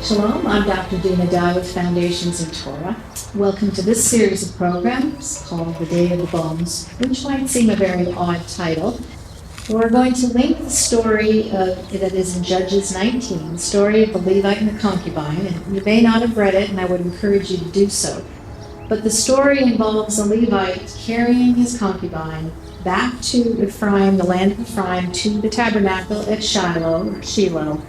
Shalom, I'm Dr. Dina Dye with Foundations in Torah. Welcome to this series of programs called The Day of the Bones, which might seem a very odd title. We're going to link the story that is in Judges 19, the story of the Levite and the concubine, and you may not have read it, and I would encourage you to do so. But the story involves a Levite carrying his concubine back to Ephraim, the land of Ephraim, to the tabernacle at Shiloh,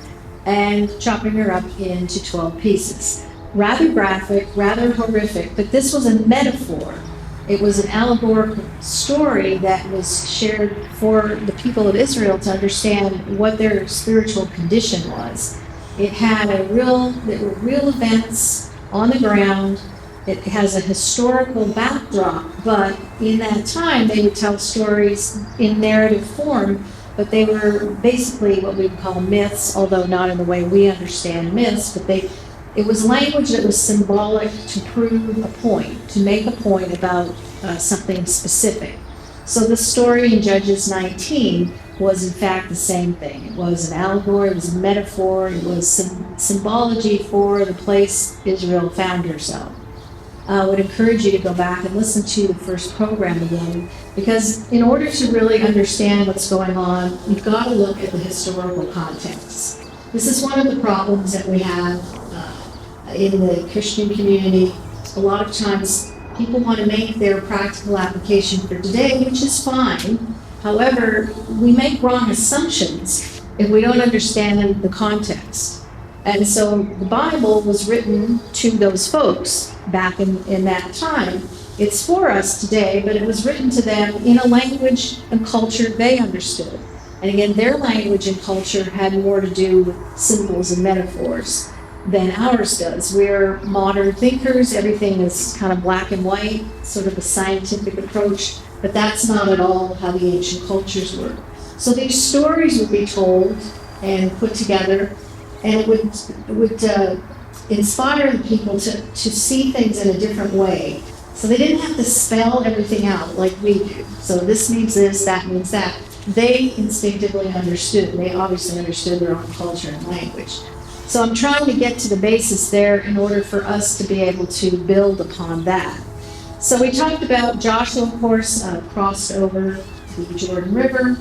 and chopping her up into 12 pieces. Rather graphic, rather horrific, but this was a metaphor. It was an allegorical story that was shared for the people of Israel to understand what their spiritual condition was. There were real events on the ground. It has a historical backdrop, but in that time they would tell stories in narrative form, but they were basically what we would call myths, although not in the way we understand myths, but it was language that was symbolic to prove a point, to make a point about something specific. So the story in Judges 19 was in fact the same thing. It was an allegory, it was a metaphor, it was symbology for the place Israel found herself. I would encourage you to go back and listen to the first program again, because in order to really understand what's going on, you've got to look at the historical context. This is one of the problems that we have in the Christian community. A lot of times people want to make their practical application for today, which is fine. However, we make wrong assumptions if we don't understand the context. And so the Bible was written to those folks back in that time. It's for us today, but it was written to them in a language and culture they understood. And again, their language and culture had more to do with symbols and metaphors than ours does. We're modern thinkers. Everything is kind of black and white, sort of a scientific approach, but that's not at all how the ancient cultures were. So these stories would be told and put together, and it would inspire the people to see things in a different way. So they didn't have to spell everything out like we do. So this means this, that means that. They instinctively understood. They obviously understood their own culture and language. So I'm trying to get to the basis there in order for us to be able to build upon that. So we talked about Joshua, of course, crossed over the Jordan River.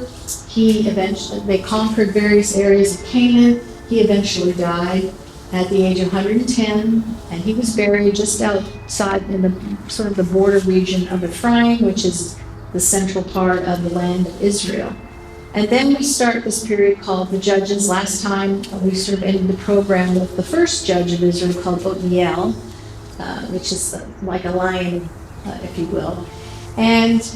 They conquered various areas of Canaan. He eventually died at the age of 110, and he was buried just outside in the sort of the border region of Ephraim, which is the central part of the land of Israel. And then we start this period called the Judges. Last time we sort of ended the program with the first judge of Israel called Othniel, which is like a lion, if you will. And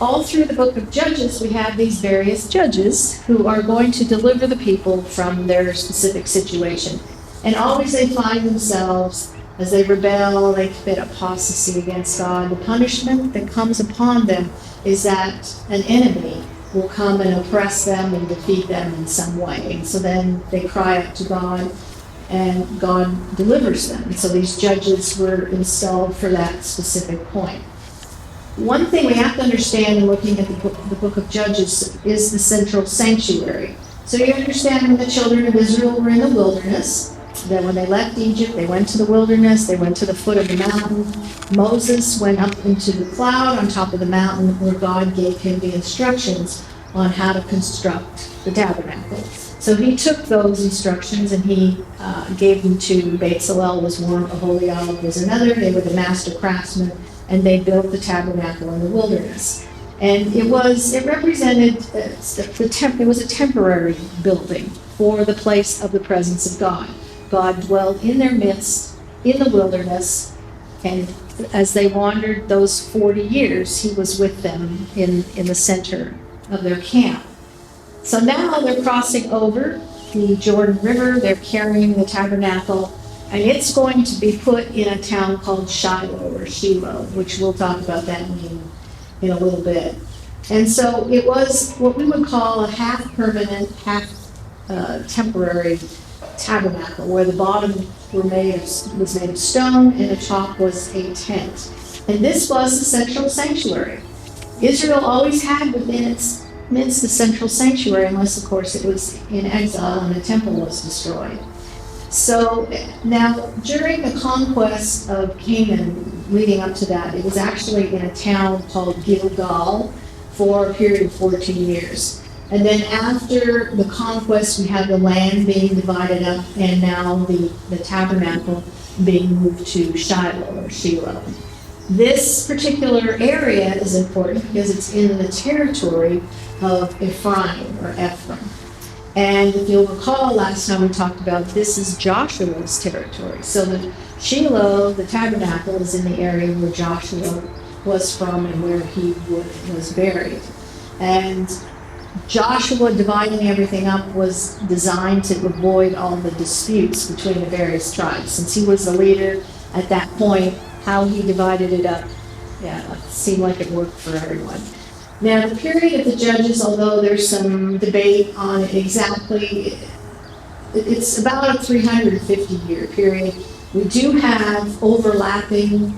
all through the book of Judges, we have these various judges who are going to deliver the people from their specific situation. And always they find themselves, as they rebel, they commit apostasy against God. The punishment that comes upon them is that an enemy will come and oppress them and defeat them in some way. And so then they cry out to God, and God delivers them. And so these judges were installed for that specific point. One thing we have to understand in looking at the book of Judges is the central sanctuary. So you understand when the children of Israel were in the wilderness, that when they left Egypt, they went to the wilderness, they went to the foot of the mountain. Moses went up into the cloud on top of the mountain where God gave him the instructions on how to construct the tabernacle. So he took those instructions and he gave them to Bezalel was one, Aholiab was another. They were the master craftsmen, and they built the tabernacle in the wilderness. And it represented, it was a temporary building for the place of the presence of God. God dwelled in their midst, in the wilderness, and as they wandered those 40 years, he was with them in the center of their camp. So now they're crossing over the Jordan River, they're carrying the tabernacle, and it's going to be put in a town called Shiloh, which we'll talk about that in a little bit. And so it was what we would call a half-permanent, half-temporary tabernacle, where the bottom was made of stone and the top was a tent. And this was the central sanctuary. Israel always had within its midst the central sanctuary, unless, of course, it was in exile and the temple was destroyed. So now, during the conquest of Canaan, leading up to that, it was actually in a town called Gilgal for a period of 14 years. And then after the conquest, we had the land being divided up, and now the tabernacle being moved to Shiloh or Shiloh. This particular area is important because it's in the territory of Ephraim or Ephraim. And if you'll recall, last time we talked about this is Joshua's territory. So the Shiloh, the tabernacle, is in the area where Joshua was from and where he was buried. And Joshua dividing everything up was designed to avoid all the disputes between the various tribes. Since he was the leader at that point, how he divided it up, it seemed like it worked for everyone. Now, the period of the judges, although there's some debate on it exactly, it's about a 350-year period. We do have overlapping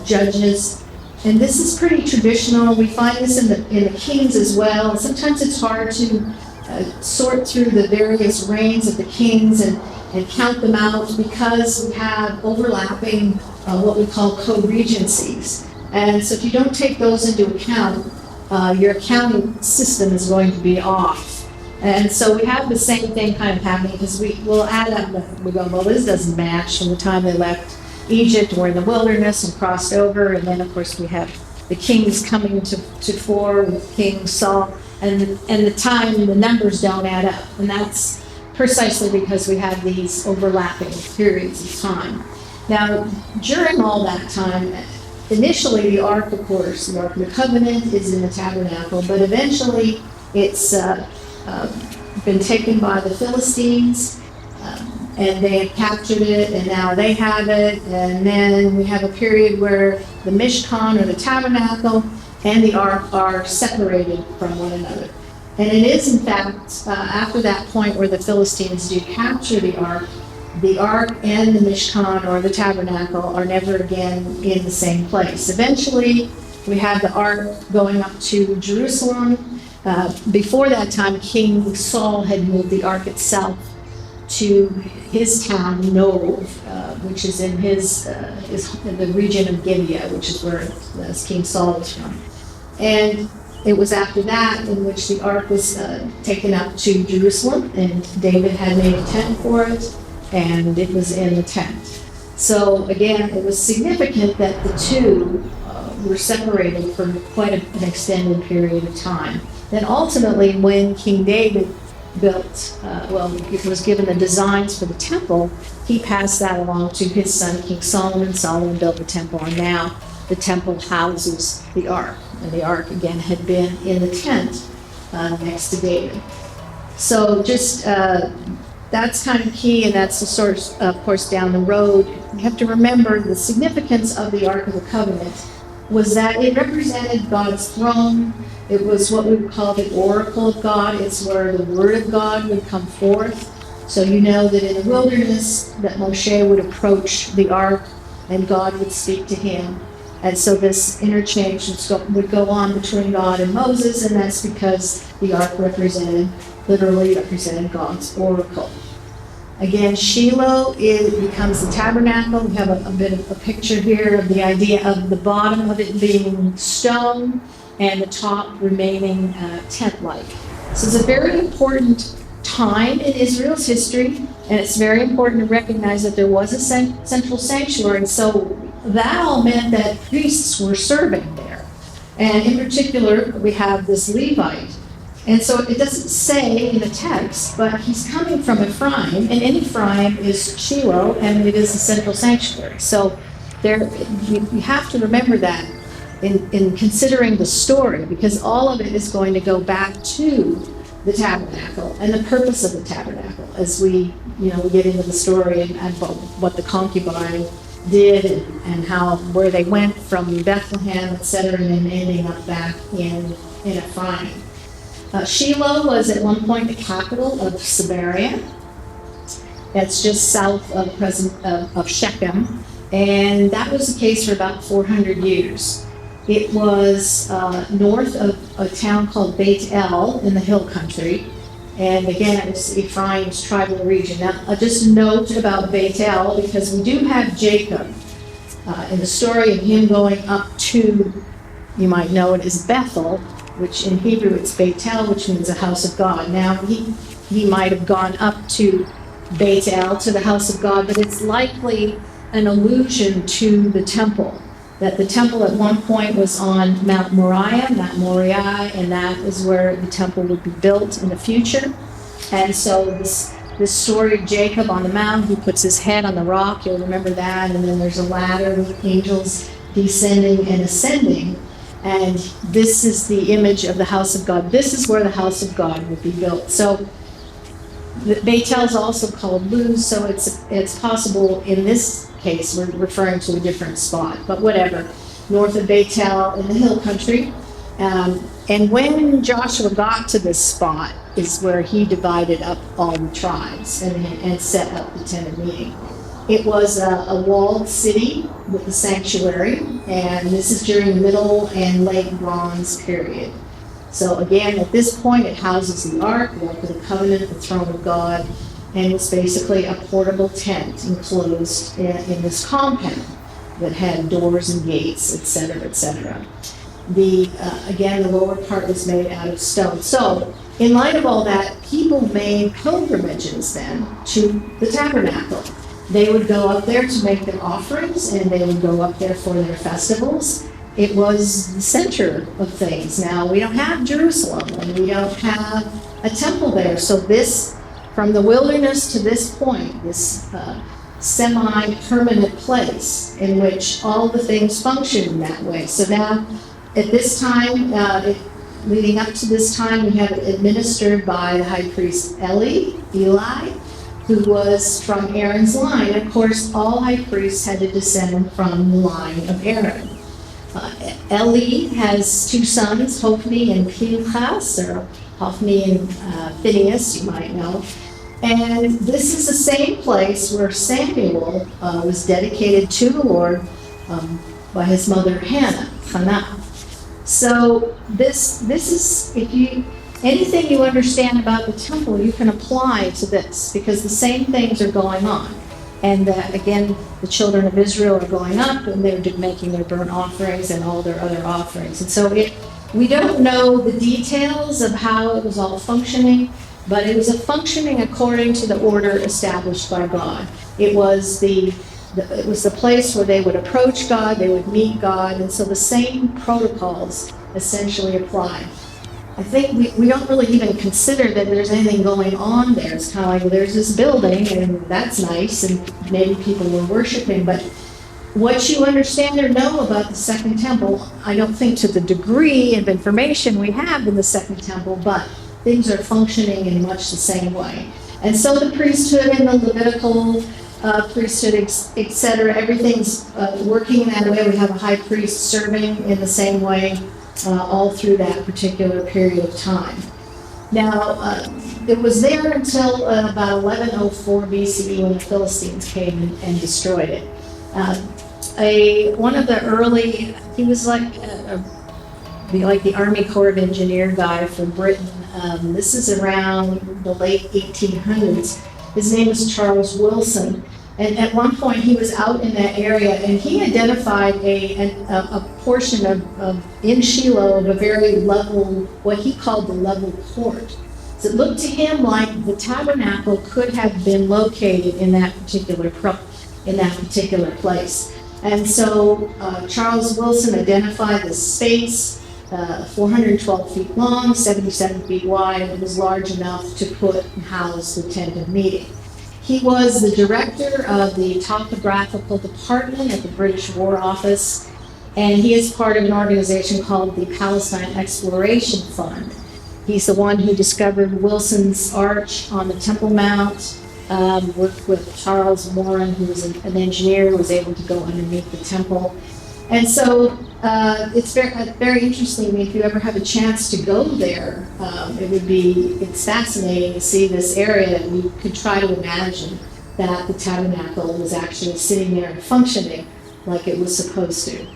judges, and this is pretty traditional. We find this in the kings as well. Sometimes it's hard to sort through the various reigns of the kings and count them out because we have overlapping what we call co-regencies. And so if you don't take those into account, your accounting system is going to be off. And so we have the same thing kind of happening because we'll add up, we go, well, this doesn't match from the time they left Egypt or in the wilderness and crossed over. And then, of course, we have the kings coming to fore with King Saul, and the time, the numbers don't add up. And that's precisely because we have these overlapping periods of time. Now, during all that time, initially the Ark, of course, the Ark of the Covenant is in the tabernacle, but eventually it's been taken by the Philistines, and they have captured it, and now they have it, and then we have a period where the Mishkan, or the tabernacle, and the Ark are separated from one another. And it is, in fact, after that point where the Philistines do capture the Ark and the Mishkan, or the tabernacle, are never again in the same place. Eventually, we have the Ark going up to Jerusalem. Before that time, King Saul had moved the Ark itself to his town, Nob, which is in the region of Gibeah, which is where King Saul was from. And it was after that in which the Ark was taken up to Jerusalem, and David had made a tent for it, and it was in the tent. So again, it was significant that the two were separated for quite an extended period of time. Then ultimately, when King David it was given the designs for the temple, he passed that along to his son, King Solomon. Solomon built the temple, and now the temple houses the Ark. And the Ark, again, had been in the tent next to David. So just that's kind of key, and that's the source, of course, down the road. You have to remember the significance of the Ark of the Covenant was that it represented God's throne. It was what we would call the oracle of God. It's where the word of God would come forth. So you know that in the wilderness that Moshe would approach the Ark and God would speak to him. And so this interchange would go on between God and Moses, and that's because the Ark literally represented God's oracle. Again, Shiloh becomes the tabernacle. We have a bit of a picture here of the idea of the bottom of it being stone and the top remaining tent-like. So it's a very important time in Israel's history, and it's very important to recognize that there was a central sanctuary. So that all meant that priests were serving there. And in particular, we have this Levite. And so it doesn't say in the text, but he's coming from Ephraim, and in Ephraim is Shiloh, and it is the central sanctuary. So you have to remember that in considering the story, because all of it is going to go back to the tabernacle and the purpose of the tabernacle as we get into the story and what the concubine did and where they went from Bethlehem, etc., and then ending up back in Ephraim. Shiloh was at one point the capital of Samaria. It's just south of Shechem, and that was the case for about 400 years. It was north of a town called Beit El in the hill country, And again, it was Ephraim's tribal region. Now, just a note about Bethel, because we do have Jacob in the story of him going up to, you might know it as Bethel, which in Hebrew it's Bethel, which means a house of God. Now, he might have gone up to Bethel, to the house of God, but it's likely an allusion to the temple. That the temple at one point was on Mount Moriah, and that is where the temple would be built in the future. And so this story of Jacob on the mount, he puts his head on the rock, you'll remember that, and then there's a ladder with angels descending and ascending. And this is the image of the house of God. This is where the house of God would be built. So Bethel is also called Luz, so it's possible in this case we're referring to a different spot, but whatever. North of Bethel in the hill country. And when Joshua got to this spot is where he divided up all the tribes and set up the tent of meeting. It was a walled city with a sanctuary, and this is during the Middle and Late Bronze period. So again, at this point, it houses the Ark, the Ark of the Covenant, the throne of God, and it's basically a portable tent enclosed in this compound that had doors and gates, etc., etc. Again, the lower part was made out of stone. So, in light of all that, people made pilgrimages then to the tabernacle. They would go up there to make their offerings, and they would go up there for their festivals. It was the center of things. Now, we don't have Jerusalem, and we don't have a temple there. So this, from the wilderness to this point, this semi-permanent place in which all the things function in that way. So now, at this time, leading up to this time, we have it administered by the high priest Eli, who was from Aaron's line. Of course, all high priests had to descend from the line of Aaron. Eli has two sons, Hophni and Pinchas, or Hophni and Phinehas, you might know. And this is the same place where Samuel was dedicated to the Lord by his mother Hannah. So this is, anything you understand about the temple, you can apply to this, because the same things are going on. And again, the children of Israel are going up, and they're making their burnt offerings and all their other offerings. And so we don't know the details of how it was all functioning, but it was functioning according to the order established by God. It was the place where they would approach God, they would meet God, and so the same protocols essentially apply. I think we don't really even consider that there's anything going on there. It's kind of like, well, there's this building, and that's nice, and maybe people were worshiping, but what you understand or know about the Second Temple, I don't think to the degree of information we have in the Second Temple, but things are functioning in much the same way. And so the priesthood and the Levitical priesthood, etc., everything's working in that way. We have a high priest serving in the same way all through that particular period of time. Now, it was there until about 1104 BCE when the Philistines came and destroyed it. One of the early, he was like the Army Corps of Engineer guy from Britain. This is around the late 1800s. His name is Charles Wilson. And at one point he was out in that area, and he identified a portion of in Shiloh of a very level, what he called the level court. So it looked to him like the tabernacle could have been located in that particular place. And so Charles Wilson identified the space, 412 feet long, 77 feet wide. It was large enough to put and house the tent of meeting. He was the director of the topographical department at the British War Office, and he is part of an organization called the Palestine Exploration Fund. He's the one who discovered Wilson's Arch on the Temple Mount, worked with Charles Warren, who was an engineer, who was able to go underneath the temple. And so it's very interesting. I mean, if you ever have a chance to go there, it's fascinating to see this area. And you could try to imagine that the tabernacle was actually sitting there and functioning like it was supposed to.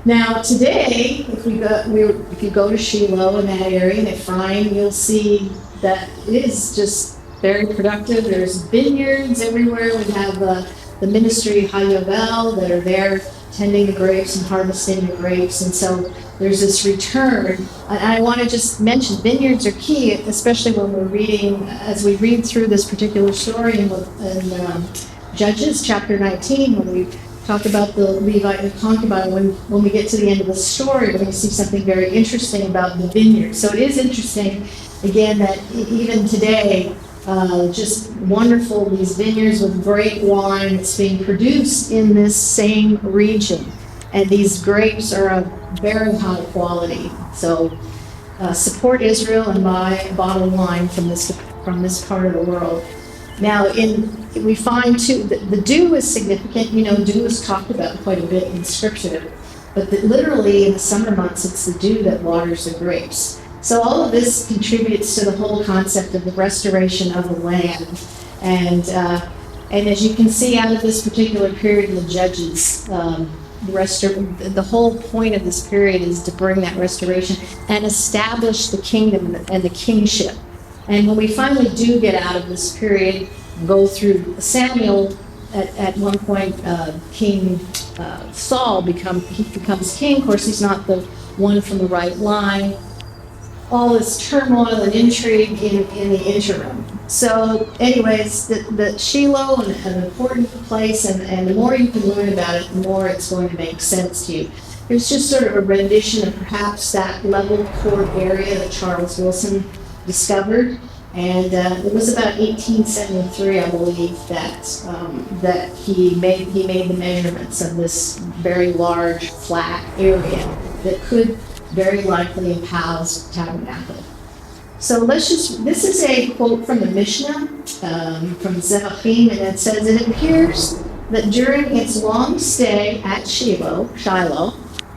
Now today, if you go to Shiloh in that area in Ephraim, you'll see that it is just very productive. There's vineyards everywhere. We have the ministry Hayovel that are there tending the grapes and harvesting the grapes, and so there's this return. And I want to just mention vineyards are key, especially when we're reading, as we read through this particular story in Judges chapter 19, when we talk about the Levite and concubine. When we get to the end of the story, we're going to see something very interesting about the vineyard. So it is interesting, again, that even today, just wonderful, these vineyards with great wine that's being produced in this same region. And these grapes are of very high quality. So support Israel and buy a bottle of wine from this part of the world. Now, we find too that the dew is significant. Dew is talked about quite a bit in Scripture, but literally in the summer months, it's the dew that waters the grapes. So all of this contributes to the whole concept of the restoration of the land. And as you can see out of this particular period in the Judges, the whole point of this period is to bring that restoration and establish the kingdom and the kingship. And when we finally do get out of this period, go through Samuel, at one point, King Saul becomes king. Of course, he's not the one from the right line. All this turmoil and intrigue in the interim. So anyways, the Shiloh, an important place, and the more you can learn about it, the more it's going to make sense to you. There's just sort of a rendition of perhaps that level court area that Charles Wilson discovered, and it was about 1873, I believe, that he made the measurements of this very large flat area that could very likely house the tabernacle. So this is a quote from the Mishnah, from Zevachim, and it says, "It appears that during its long stay at Shiloh,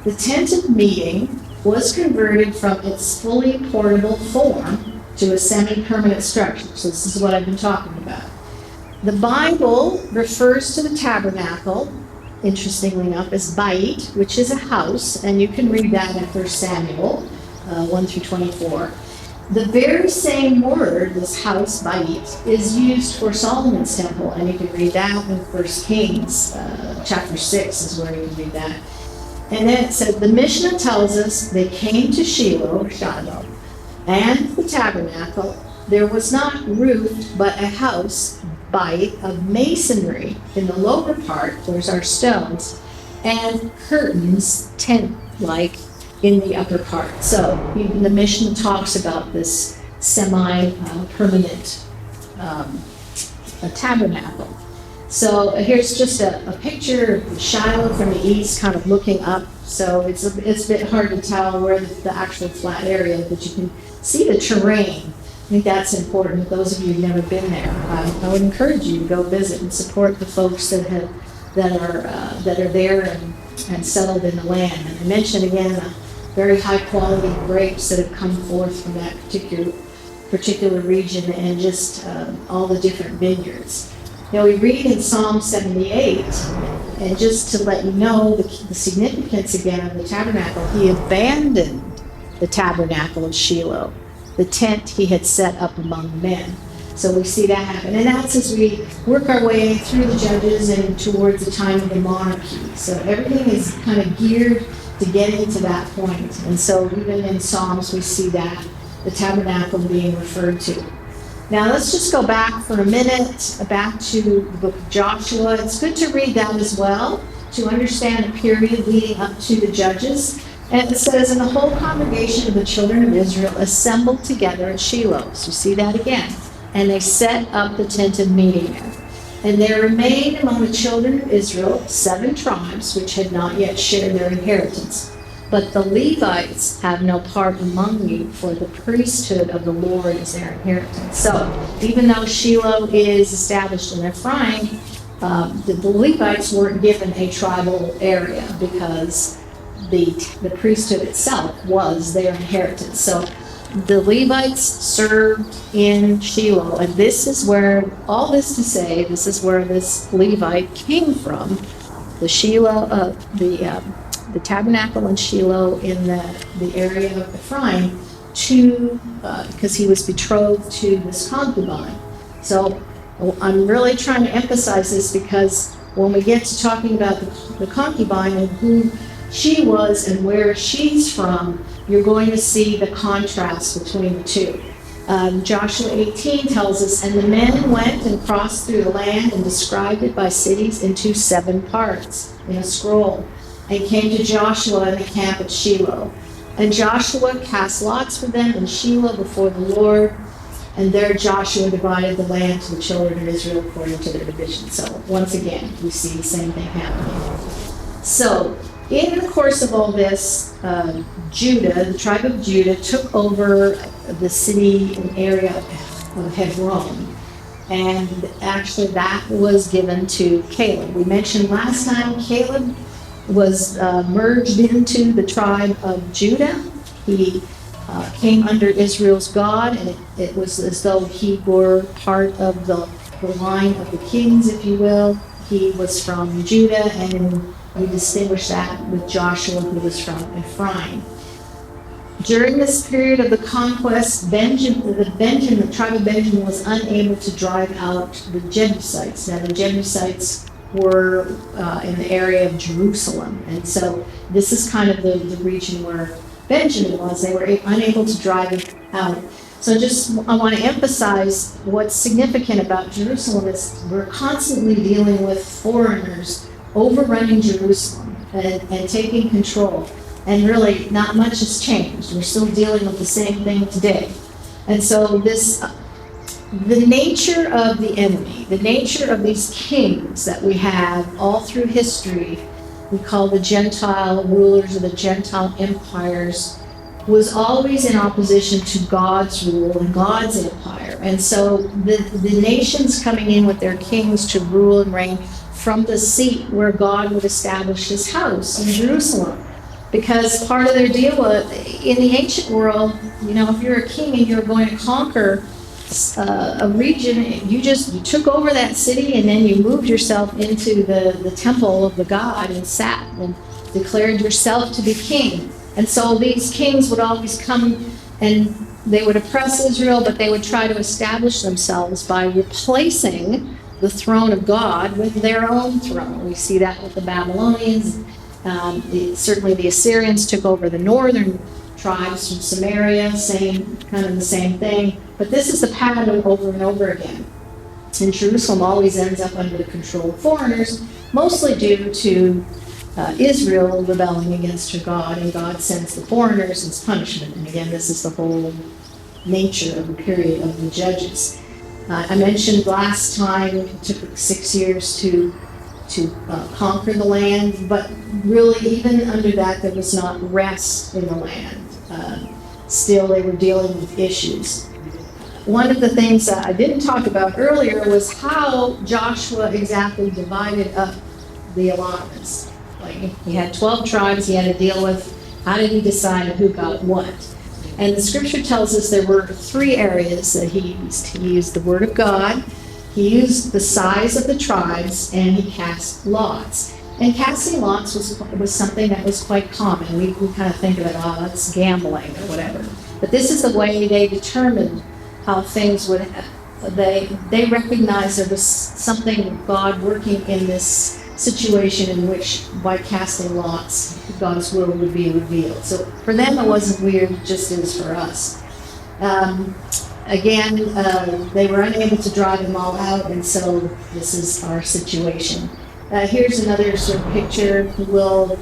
the tent of meeting was converted from its fully portable form to a semi-permanent structure." So this is what I've been talking about. The Bible refers to the tabernacle, interestingly enough, as Bait, which is a house, and you can read that in 1 Samuel 1 through 24. The very same word, this house, Bait, is used for Solomon's temple, and you can read that in 1 Kings chapter 6 is where you can read that. And then it says, the Mishnah tells us they came to Shiloh, and the tabernacle. There was not roofed, but a house, Bait, of masonry in the lower part, there's our stones, and curtains, tent-like, in the upper part. So even the Mishnah talks about this semi-permanent tabernacle. So here's just a picture of Shiloh from the east, kind of looking up. So it's a bit hard to tell where the actual flat area, but you can see the terrain. I think that's important. Those of you who've never been there, I would encourage you to go visit and support the folks that are there and settled in the land. And I mentioned again, very high quality grapes that have come forth from that particular region, and just all the different vineyards. Now we read in Psalm 78, and just to let you know the significance again of the tabernacle, he abandoned the tabernacle of Shiloh, the tent he had set up among men. So we see that happen. And that's as we work our way through the Judges and towards the time of the monarchy. So everything is kind of geared to getting to that point. And so even in Psalms we see that, the tabernacle being referred to. Now let's just go back for a minute, back to the book of Joshua. It's good to read that as well, to understand the period leading up to the Judges. And it says, and the whole congregation of the children of Israel assembled together at Shiloh. So you see that again. And they set up the tent of meeting there. And there remained among the children of Israel 7 tribes which had not yet shared their inheritance. But the Levites have no part among you, for the priesthood of the Lord is their inheritance. So even though Shiloh is established in Ephraim, the Levites weren't given a tribal area because the priesthood itself was their inheritance. So the Levites served in Shiloh, and this is where, all this to say, this is where this Levite came from. The Shiloh, the tabernacle in Shiloh in the area of Ephraim because he was betrothed to this concubine. So I'm really trying to emphasize this because when we get to talking about the concubine and who she was and where she's from, you're going to see the contrast between the two. Joshua 18 tells us, and the men went and crossed through the land and described it by cities into 7 parts in a scroll, and came to Joshua in the camp at Shiloh. And Joshua cast lots for them in Shiloh before the Lord, and there Joshua divided the land to the children of Israel according to their divisions. So once again, we see the same thing happening. So in the course of all this, Judah, the tribe of Judah, took over the city and area of Hebron. And actually that was given to Caleb. We mentioned last time Caleb was merged into the tribe of Judah. He came under Israel's God, and it was as though he were part of the line of the kings, if you will. He was from Judah, and we distinguish that with Joshua, who was from Ephraim. During this period of the conquest, the tribe of Benjamin was unable to drive out the Jebusites. Now, the Jebusites were in the area of Jerusalem, and so this is kind of the region where Benjamin was. They were unable to drive it out. So I want to emphasize what's significant about Jerusalem is we're constantly dealing with foreigners overrunning Jerusalem and taking control. And really, not much has changed. We're still dealing with the same thing today. And so the nature of the enemy, the nature of these kings that we have all through history, we call the Gentile rulers or the Gentile empires, was always in opposition to God's rule and God's empire. And so the nations coming in with their kings to rule and reign from the seat where God would establish his house in Jerusalem. Because part of their deal was, in the ancient world, if you're a king and you're going to conquer a region, you took over that city and then you moved yourself into the temple of the god and sat and declared yourself to be king. And so these kings would always come and they would oppress Israel, but they would try to establish themselves by replacing the throne of God with their own throne. We see that with the Babylonians. Certainly the Assyrians took over the northern tribes from Samaria, kind of the same thing. But this is the pattern over and over again. And Jerusalem always ends up under the control of foreigners, mostly due to Israel rebelling against her God, and God sends the foreigners as punishment. And again, this is the whole nature of the period of the Judges. I mentioned last time it took 6 years to conquer the land, but really even under that there was not rest in the land. Still they were dealing with issues. One of the things that I didn't talk about earlier was how Joshua exactly divided up the allotments. Like he had 12 tribes he had to deal with. How did he decide who got what? And the scripture tells us there were 3 areas that he used. He used the word of God, he used the size of the tribes, and he cast lots. And casting lots was something that was quite common. We kind of think of it, that's gambling or whatever. But this is the way they determined how things would, they recognized there was something God working in this situation in which by casting lots, God's will would be revealed. So for them it wasn't weird, just as for us. Again, they were unable to drive them all out, and so this is our situation. Here's another sort of picture, a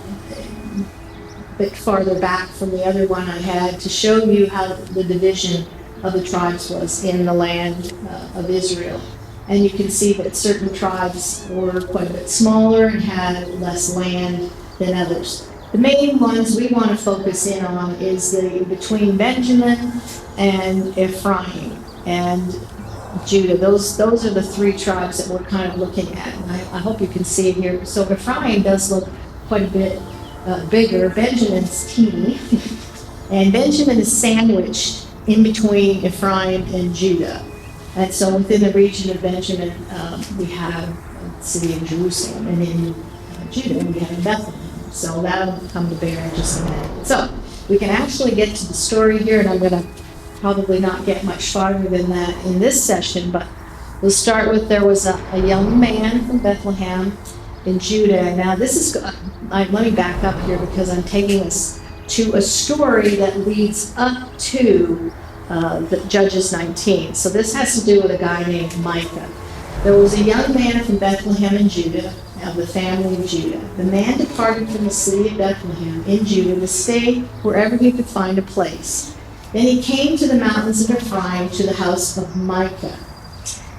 bit farther back from the other one I had, to show you how the division of the tribes was in the land of Israel. And you can see that certain tribes were quite a bit smaller and had less land than others. The main ones we want to focus in on is between Benjamin and Ephraim and Judah. Those are the 3 tribes that we're kind of looking at. And I hope you can see it here. So Ephraim does look quite a bit bigger. Benjamin's teeny. And Benjamin is sandwiched in between Ephraim and Judah. And so within the region of Benjamin, we have the city of Jerusalem. And in Judah, we have Bethlehem. So that'll come to bear in just a minute. So we can actually get to the story here, and I'm going to probably not get much farther than that in this session, but we'll start with there was a young man from Bethlehem in Judah. Now this is, let me back up here because I'm taking us to a story that leads up to the Judges 19. So this has to do with a guy named Micah. There was a young man from Bethlehem in Judah, of the family of Judah. The man departed from the city of Bethlehem in Judah to stay wherever he could find a place. Then he came to the mountains of Ephraim, to the house of Micah.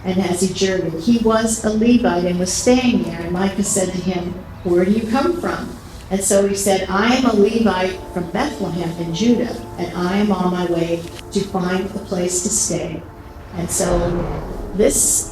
And as he journeyed, he was a Levite and was staying there. And Micah said to him, "Where do you come from?" And so he said, "I am a Levite from Bethlehem in Judah, and I am on my way to find a place to stay." And so this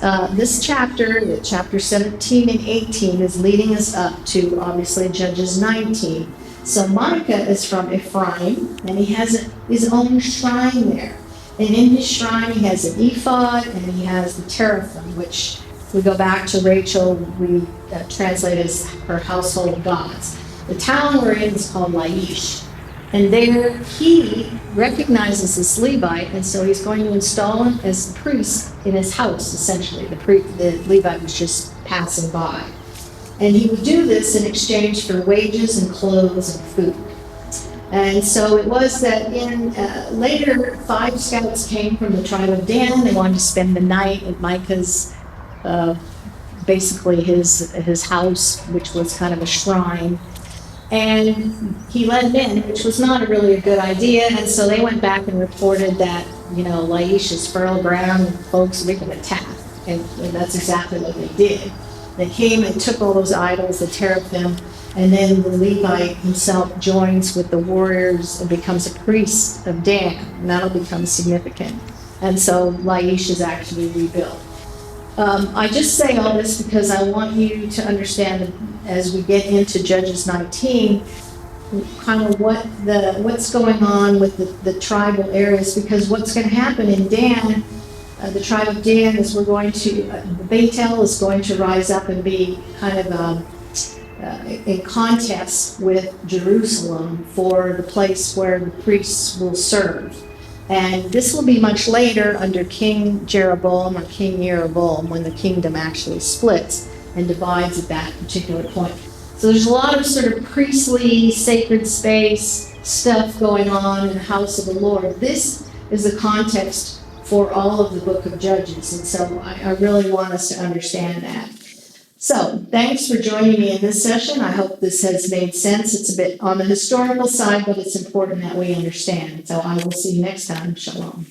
chapter, chapter 17 and 18, is leading us up to, obviously, Judges 19. So Micah is from Ephraim, and he has his own shrine there. And in his shrine, he has an ephod, and he has the teraphim, which, if we go back to Rachel, we translate as her household gods. The town we're in is called Laish. And there he recognizes this Levite, and so he's going to install him as a priest in his house, essentially. The Levite was just passing by. And he would do this in exchange for wages and clothes and food. And so it was that later 5 scouts came from the tribe of Dan. They wanted to spend the night at Micah's, basically his house, which was kind of a shrine. And he let them in, which was not really a good idea. And so they went back and reported that, Laish is fertile ground and folks, we can attack. And that's exactly what they did. They came and took all those idols, the teraphim, and then the Levite himself joins with the warriors and becomes a priest of Dan. And that'll become significant. And so Laish is actually rebuilt. I just say all this because I want you to understand, as we get into Judges 19, kind of what's going on with the tribal areas, because what's going to happen in Dan, the tribe of Dan, is Bethel is going to rise up and be kind of in contest with Jerusalem for the place where the priests will serve. And this will be much later under King Jeroboam or King Jeroboam, when the kingdom actually splits and divides at that particular point. So there's a lot of sort of priestly, sacred space stuff going on in the house of the Lord. This is the context for all of the book of Judges. And so I really want us to understand that. So thanks for joining me in this session. I hope this has made sense. It's a bit on the historical side, but it's important that we understand. So I will see you next time. Shalom.